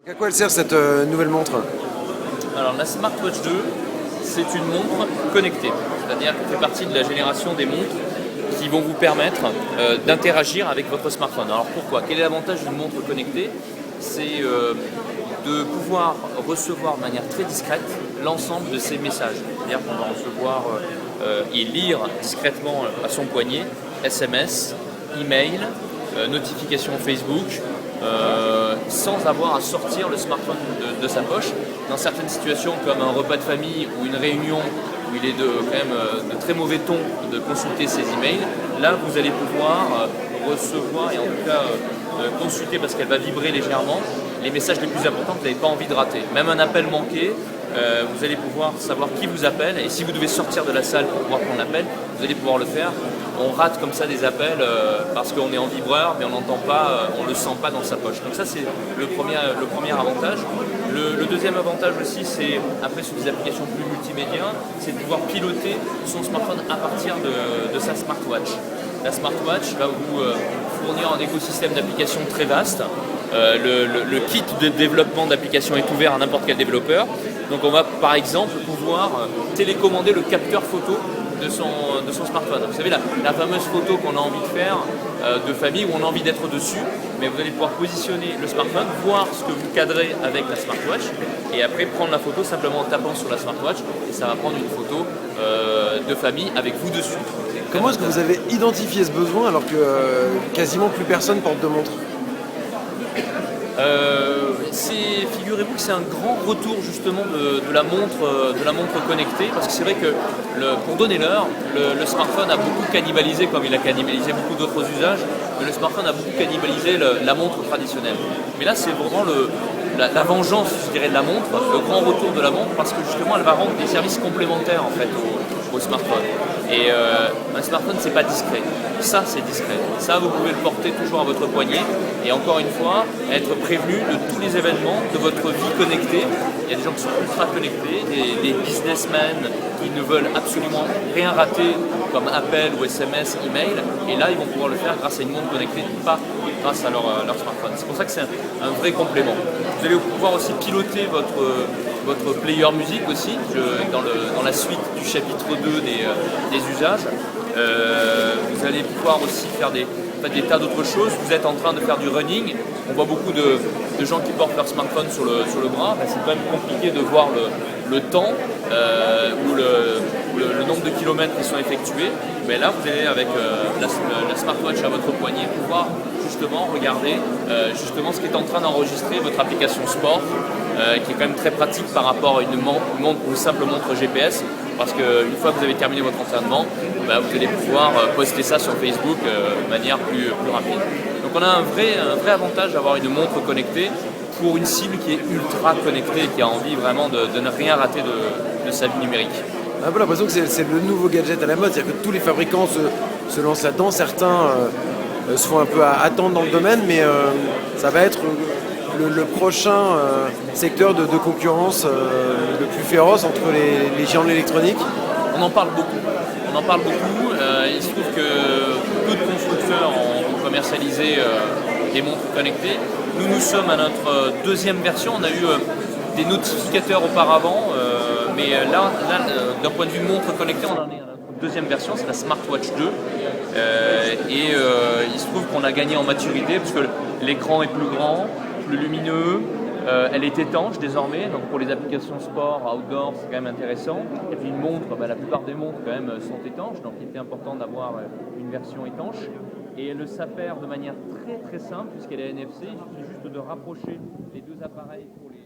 À quoi elle sert cette nouvelle montre? Alors la Smartwatch 2, c'est une montre connectée, c'est-à-dire qu'elle fait partie de la génération des montres qui vont vous permettre d'interagir avec votre smartphone. Alors pourquoi? Quel est l'avantage d'une montre connectée? C'est de pouvoir recevoir de manière très discrète l'ensemble de ces messages. C'est-à-dire qu'on va recevoir et lire discrètement à son poignet SMS, email, notifications Facebook, sans avoir à sortir le smartphone de sa poche. Dans certaines situations comme un repas de famille ou une réunion où il est quand même de très mauvais ton de consulter ses emails, là vous allez pouvoir recevoir et en tout cas consulter parce qu'elle va vibrer légèrement les messages les plus importants que vous n'avez pas envie de rater. Même un appel manqué, vous allez pouvoir savoir qui vous appelle et si vous devez sortir de la salle pour pouvoir prendre l'appel, vous allez pouvoir le faire. On rate comme ça des appels parce qu'on est en vibreur mais on n'entend pas, on ne le sent pas dans sa poche. Donc ça c'est le premier avantage. Le deuxième avantage aussi, c'est après sur des applications plus multimédia, c'est de pouvoir piloter son smartphone à partir de sa smartwatch. La smartwatch va vous fournir un écosystème d'applications très vaste. Le kit de développement d'applications est ouvert à n'importe quel développeur. Donc on va par exemple pouvoir télécommander le capteur photo de son smartphone. Vous savez, la fameuse photo qu'on a envie de faire de famille où on a envie d'être dessus, mais vous allez pouvoir positionner le smartphone, voir ce que vous cadrez avec la smartwatch et après prendre la photo simplement en tapant sur la smartwatch et ça va prendre une photo de famille avec vous dessus. Comment est-ce que vous avez identifié ce besoin alors que quasiment plus personne porte de montre? Figurez-vous que c'est un grand retour justement de la montre connectée, parce que c'est vrai que pour donner l'heure, le smartphone a beaucoup cannibalisé, comme il a cannibalisé beaucoup d'autres usages, mais le smartphone a beaucoup cannibalisé la montre traditionnelle. Mais là c'est vraiment la vengeance, je dirais, de la montre, le grand retour de la montre, parce que justement elle va rendre des services complémentaires en fait au smartphone. Et un smartphone c'est pas discret, ça c'est discret, ça vous pouvez le porter toujours à votre poignet et encore une fois être prévenu de tous les événements de votre vie connectée. Il y a des gens qui sont ultra connectés, des businessmen qui ne veulent absolument rien rater comme appel ou SMS, email, et là ils vont pouvoir le faire grâce à une montre connectée, pas grâce à leur smartphone. C'est pour ça que c'est un vrai complément. Vous allez pouvoir aussi piloter votre player musique aussi, dans la suite du chapitre 2 des usages. Vous allez pouvoir aussi faire des tas d'autres choses. Vous êtes en train de faire du running. On voit beaucoup de gens qui portent leur smartphone sur le bras. Ben, c'est quand même compliqué de voir le temps ou le nombre de kilomètres qui sont effectués. Mais là, vous allez avec la smartwatch à votre poignet pouvoir justement regarder ce qui est en train d'enregistrer votre application sport, qui est quand même très pratique par rapport à une simple montre GPS. Parce qu'une fois que vous avez terminé votre entraînement, vous allez pouvoir poster ça sur Facebook de manière plus rapide. Donc on a un vrai avantage d'avoir une montre connectée pour une cible qui est ultra connectée, qui a envie vraiment de ne rien rater de sa vie numérique. On a un peu l'impression que c'est le nouveau gadget à la mode, c'est-à-dire que tous les fabricants se lancent là-dedans, certains se font un peu attendre dans le domaine, mais ça va être le prochain secteur de concurrence le plus féroce entre les géants de l'électronique. On en parle beaucoup. Il se trouve que peu de constructeurs ont commercialisé des montres connectées. Nous sommes à notre deuxième version. On a eu des notificateurs auparavant, mais là d'un point de vue montre connectée, on en est à notre deuxième version, c'est la Smartwatch 2. Il se trouve qu'on a gagné en maturité parce que l'écran est plus grand, plus lumineux, elle est étanche désormais, donc pour les applications sport, outdoor, c'est quand même intéressant. Et puis une montre, la plupart des montres quand même sont étanches, donc il était important d'avoir une version étanche. Et elle s'affaire de manière très très simple puisqu'elle est NFC, il suffit juste de rapprocher les deux appareils pour les